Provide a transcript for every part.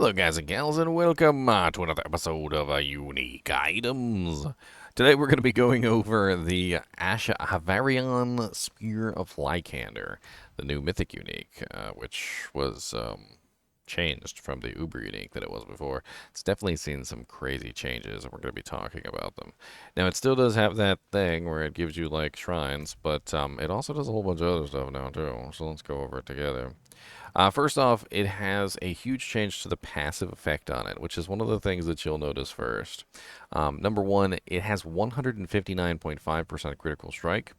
Hello, guys and gals, and welcome to another episode of Unique Items. Today, we're going to be going over the Ahavarion Spear of Lycander, the new Mythic Unique, which was changed from the Uber Unique that it was before. It's definitely seen some crazy changes, and we're going to be talking about them. Now, it still does have that thing where it gives you, like, shrines, but it also does a whole bunch of other stuff now, too. So let's go over it together. First off, it has a huge change to the passive effect on it, which is one of the things that you'll notice first. Number one, it has 159.5% critical strike,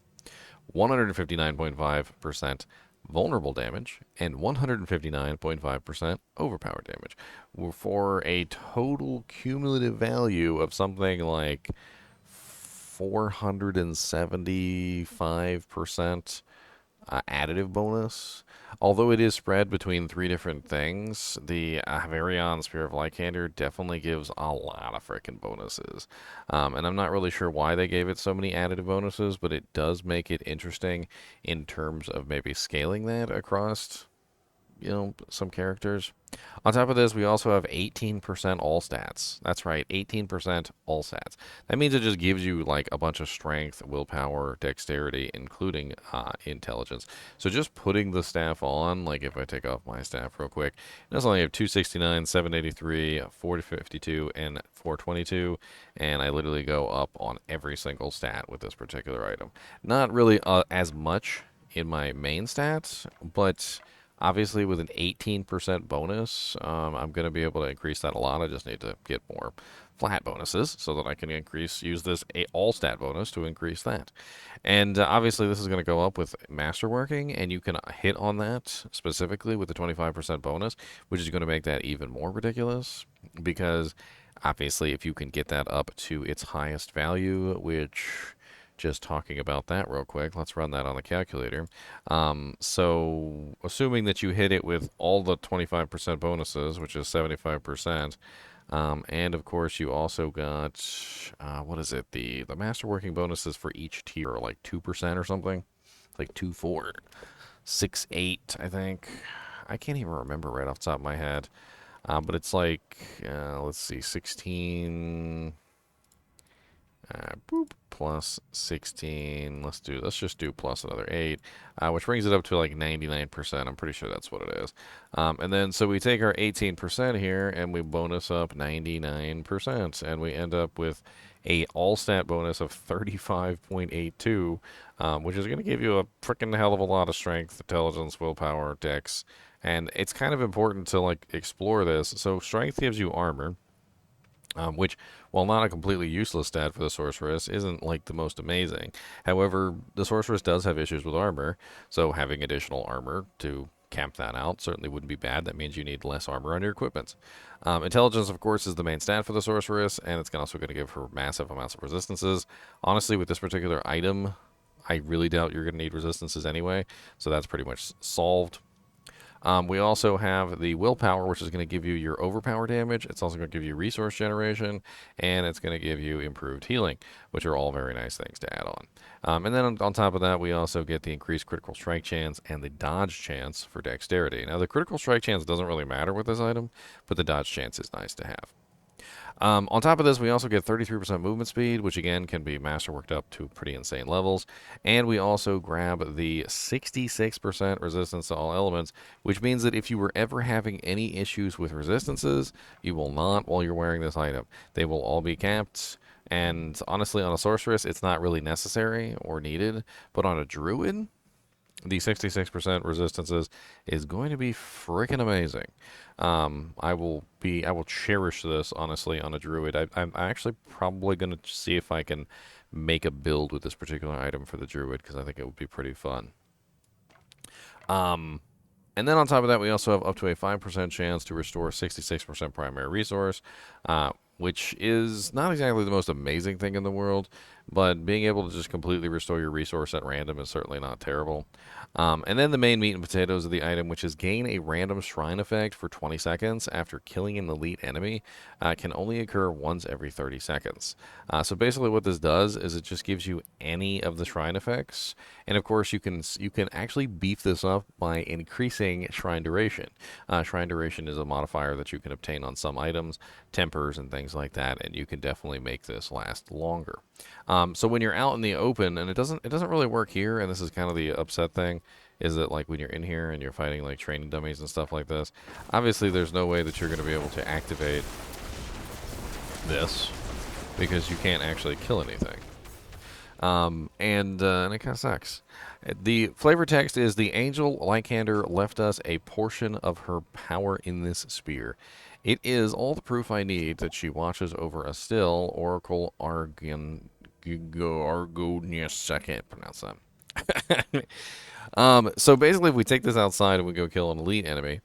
159.5% vulnerable damage, and 159.5% overpower damage, for a total cumulative value of something like 475% additive bonus. Although it is spread between three different things, the Ahavarion Spear of Lycander definitely gives a lot of freaking bonuses. And I'm not really sure why they gave it so many additive bonuses, but it does make it interesting in terms of maybe scaling that across, some characters. On top of this, we also have 18% all stats. That's right, 18% all stats. That means it just gives you like a bunch of strength, willpower, dexterity, including intelligence. So just putting the staff on, like if I take off my staff real quick, it does only have 269, 783, 452, and 422, and I literally go up on every single stat with this particular item. Not really as much in my main stats, but obviously, with an 18% bonus, I'm going to be able to increase that a lot. I just need to get more flat bonuses so that I can use this all stat bonus to increase that. And obviously, this is going to go up with masterworking, and you can hit on that specifically with the 25% bonus, which is going to make that even more ridiculous because obviously, if you can get that up to its highest value, which just talking about that real quick, let's run that on the calculator. So, assuming that you hit it with all the 25% bonuses, which is 75%, and of course you also got, what is it? The masterworking bonuses for each tier are like 2% or something, like 2, 4, 6, 8, I think. I can't even remember right off the top of my head, but it's like, let's see, 16. Boop, plus 16. Let's just do plus another 8, which brings it up to like 99%. I'm pretty sure that's what it is. And then so we take our 18% here and we bonus up 99%, and we end up with a all stat bonus of 35.82, which is going to give you a freaking hell of a lot of strength, intelligence, willpower, dex, and it's kind of important to like explore this. So strength gives you armor, which, while not a completely useless stat for the sorceress, isn't like the most amazing. However, the sorceress does have issues with armor, so having additional armor to camp that out certainly wouldn't be bad. That means you need less armor on your equipment. Intelligence, of course, is the main stat for the sorceress, and it's also going to give her massive amounts of resistances. Honestly, with this particular item, I really doubt you're going to need resistances anyway, so that's pretty much solved. We also have the willpower, which is going to give you your overpower damage. It's also going to give you resource generation, and it's going to give you improved healing, which are all very nice things to add on. And then on top of that, we also get the increased critical strike chance and the dodge chance for dexterity. Now, the critical strike chance doesn't really matter with this item, but the dodge chance is nice to have. On top of this, we also get 33% movement speed, which again can be masterworked up to pretty insane levels. And we also grab the 66% resistance to all elements, which means that if you were ever having any issues with resistances, you will not while you're wearing this item. They will all be capped. And honestly, on a sorceress, it's not really necessary or needed. But on a druid, the 66% resistances is going to be freaking amazing. I will cherish this honestly on a druid. I'm actually probably going to see if I can make a build with this particular item for the druid because I think it would be pretty fun. And then on top of that, we also have up to a 5% chance to restore 66% primary resource, which is not exactly the most amazing thing in the world, but being able to just completely restore your resource at random is certainly not terrible. And then the main meat and potatoes of the item, which is gain a random shrine effect for 20 seconds after killing an elite enemy, can only occur once every 30 seconds. So basically, what this does is it just gives you any of the shrine effects, and of course, you can actually beef this up by increasing shrine duration. Shrine duration is a modifier that you can obtain on some items, tempers, and things like that, and you can definitely make this last longer. So when you're out in the open, and it doesn't really work here, and this is kind of the upset thing, is that like when you're in here and you're fighting like training dummies and stuff like this, obviously there's no way that you're going to be able to activate this because you can't actually kill anything. And it kind of sucks. The flavor text is the angel Lycander left us a portion of her power in this spear. It is all the proof I need that she watches over a still Oracle Argonius. I can't pronounce that. So basically, if we take this outside and we go kill an elite enemy,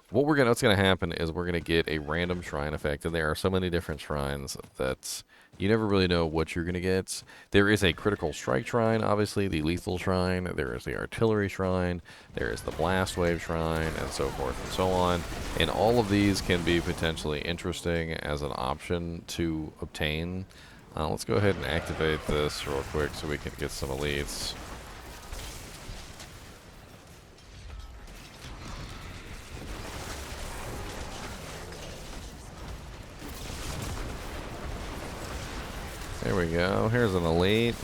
what's gonna happen is we're gonna get a random shrine effect, and there are so many different shrines that you never really know what you're gonna get. There is a critical strike shrine, obviously the lethal shrine. There is the artillery shrine. There is the blast wave shrine, and so forth and so on. And all of these can be potentially interesting as an option to obtain. Let's go ahead and activate this real quick so we can get some elites. There we go. Here's an elite.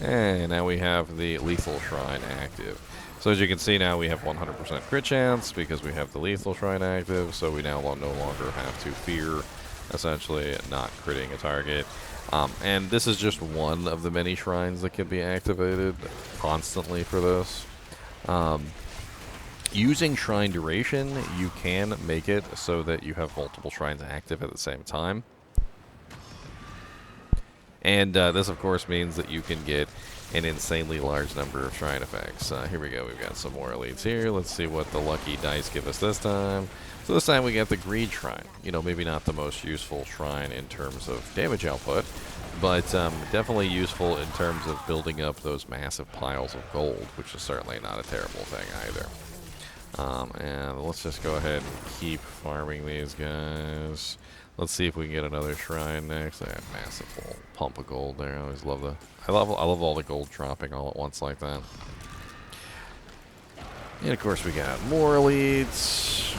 And now we have the lethal shrine active. So as you can see now we have 100% crit chance because we have the lethal shrine active. So we now no longer have to fear essentially not critting a target. And this is just one of the many shrines that can be activated constantly for this. Using shrine duration, you can make it so that you have multiple shrines active at the same time. And this, of course, means that you can get an insanely large number of shrine effects. Here we go. We've got some more elites here. Let's see what the lucky dice give us this time. So this time we got the Greed Shrine. You know, maybe not the most useful shrine in terms of damage output, but definitely useful in terms of building up those massive piles of gold, which is certainly not a terrible thing either. And let's just go ahead and keep farming these guys. Let's see if we can get another shrine next. I have a massive little pump of gold there. I always love I love all the gold dropping all at once like that. And of course we got more elites.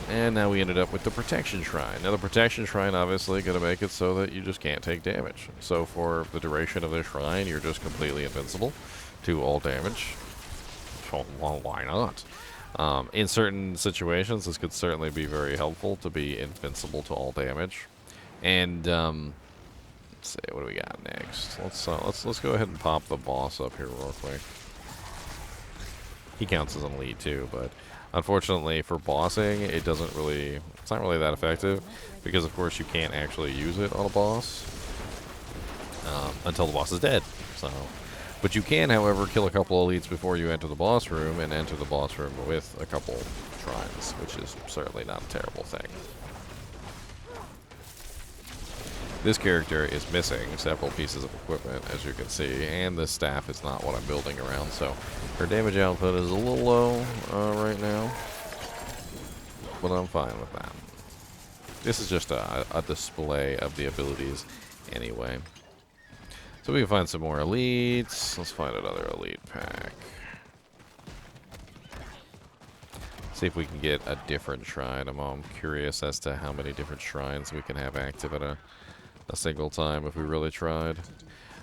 And now we ended up with the Protection Shrine. Now the Protection Shrine obviously going to make it so that you just can't take damage. So for the duration of the shrine, you're just completely invincible to all damage. Well, why not? In certain situations, this could certainly be very helpful to be invincible to all damage. And let's see, what do we got next? Let's go ahead and pop the boss up here real quick. He counts as an elite too, but unfortunately for bossing, it's not really that effective because of course you can't actually use it on a boss until the boss is dead. But you can, however, kill a couple elites before you enter the boss room and enter the boss room with a couple shrines, which is certainly not a terrible thing. This character is missing several pieces of equipment, as you can see, and the staff is not what I'm building around, so her damage output is a little low right now, but I'm fine with that. This is just a display of the abilities anyway. So we can find some more elites. Let's find another elite pack. See if we can get a different shrine. I'm curious as to how many different shrines we can have active at a single time if we really tried.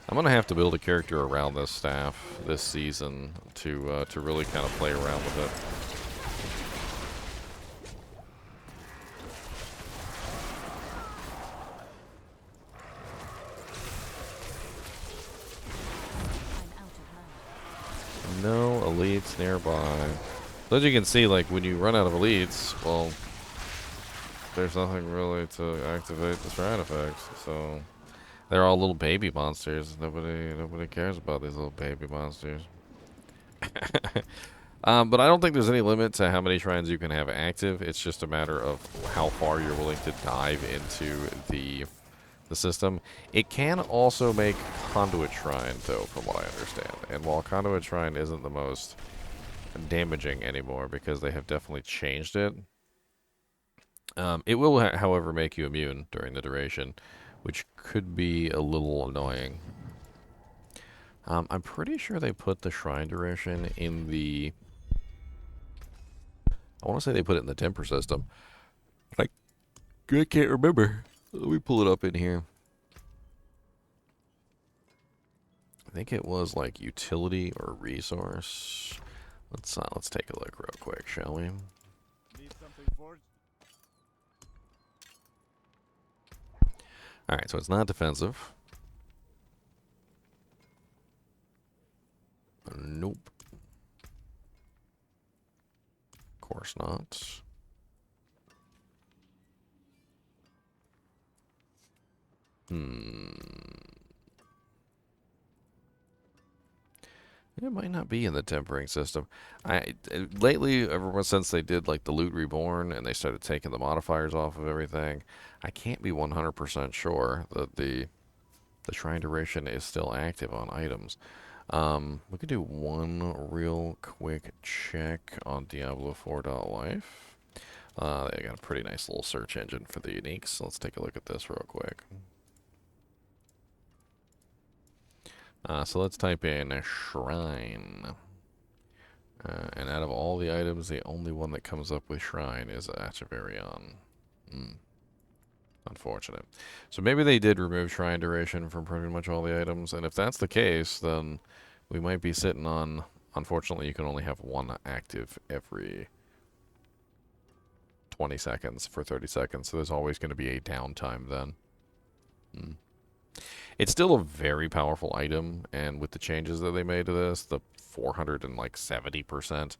I'm gonna have to build a character around this staff this season to really kind of play around with it. No elites nearby. So as you can see, like when you run out of elites, well, there's nothing really to activate the shrine effects. So they're all little baby monsters. Nobody cares about these little baby monsters. But I don't think there's any limit to how many shrines you can have active. It's just a matter of how far you're willing to dive into the system. It can also make Conduit Shrine, though, from what I understand. And while Conduit Shrine isn't the most damaging anymore because they have definitely changed it, it will, however, make you immune during the duration, which could be a little annoying. I'm pretty sure they put the shrine duration in the... I want to say they put it in the temper system. I can't remember. Let me pull it up in here. I think it was like utility or resource. Let's take a look real quick, shall we? Need something for it? All right, so it's not defensive. Nope. Of course not. It might not be in the tempering system. Lately, ever since they did like the Loot Reborn and they started taking the modifiers off of everything, I can't be 100% sure that the shrine duration is still active on items. We could do one real quick check on Diablo 4.life. They got a pretty nice little search engine for the uniques. So let's take a look at this real quick. So let's type in a shrine. And out of all the items, the only one that comes up with shrine is Ahavarion. Unfortunate. So maybe they did remove shrine duration from pretty much all the items, and if that's the case, then we might be sitting on... Unfortunately, you can only have one active every 20 seconds for 30 seconds, so there's always going to be a downtime then. It's still a very powerful item, and with the changes that they made to this, the 470%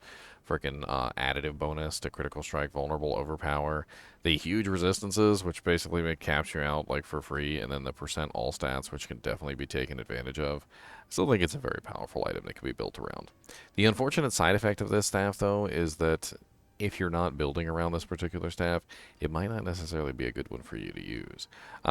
freaking additive bonus to critical strike, vulnerable, overpower, the huge resistances, which basically make capture out like for free, and then the percent all stats, which can definitely be taken advantage of. I still think it's a very powerful item that can be built around. The unfortunate side effect of this staff, though, is that if you're not building around this particular staff, it might not necessarily be a good one for you to use.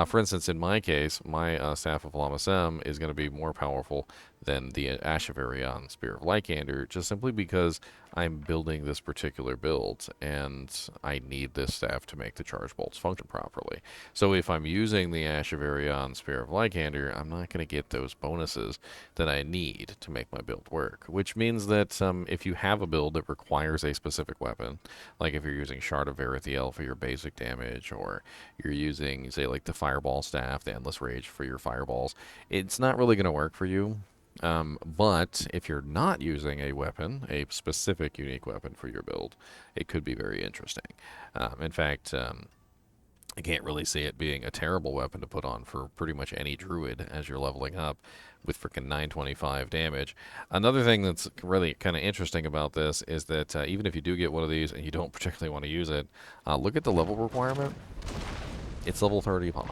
For instance, in my case, my Staff of Lamasem is going to be more powerful than the Ahavarion Spear of Lycander, just simply because I'm building this particular build, and I need this staff to make the charge bolts function properly. So if I'm using the Ahavarion Spear of Lycander, I'm not going to get those bonuses that I need to make my build work, which means that if you have a build that requires a specific weapon, like if you're using Shard of Verithiel for your basic damage, or you're using, say, like the Fireball Staff, the Endless Rage for your fireballs, it's not really going to work for you. But if you're not using a weapon, a specific unique weapon for your build, it could be very interesting. In fact, I can't really see it being a terrible weapon to put on for pretty much any druid as you're leveling up with freaking 925 damage. Another thing that's really kind of interesting about this is that even if you do get one of these and you don't particularly want to use it, look at the level requirement. It's level 35.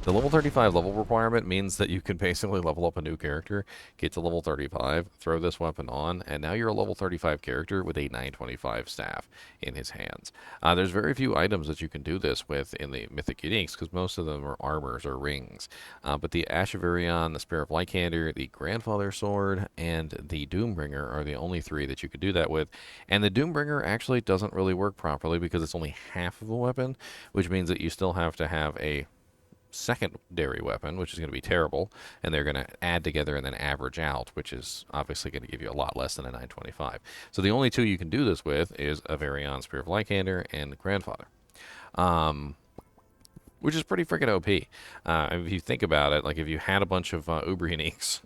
The level 35 level requirement means that you can basically level up a new character, get to level 35, throw this weapon on, and now you're a level 35 character with a 925 staff in his hands. There's very few items that you can do this with in the Mythic Uniques, because most of them are armors or rings. But the Ahavarion, the Spear of Lycander, the Grandfather Sword, and the Doombringer are the only three that you could do that with. And the Doombringer actually doesn't really work properly because it's only half of a weapon, which means that you still have to have a secondary weapon, which is going to be terrible, and they're going to add together and then average out, which is obviously going to give you a lot less than a 925. So the only two you can do this with is Ahavarion Spear of Lycander and Grandfather. Which is pretty freaking OP. If you think about it, like if you had a bunch of Uber Uniques,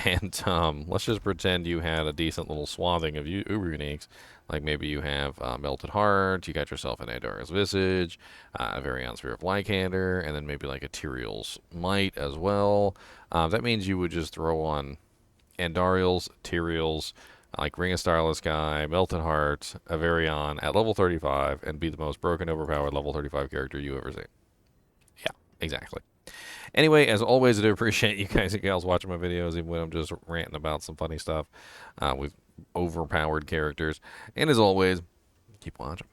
and let's just pretend you had a decent little swathing of Uber Uniques, like maybe you have Melted Heart, you got yourself an Andariel's Visage, a Variant Spear of Lycander, and then maybe like a Tyrael's Might as well. That means you would just throw on Andariel's, Tyrael's, like Ring of Starless Sky, Melted Heart, Ahavarion at level 35, and be the most broken, overpowered level 35 character you ever seen. Yeah, exactly. Anyway, as always, I do appreciate you guys and gals watching my videos, even when I'm just ranting about some funny stuff. We've overpowered characters. And as always, keep watching.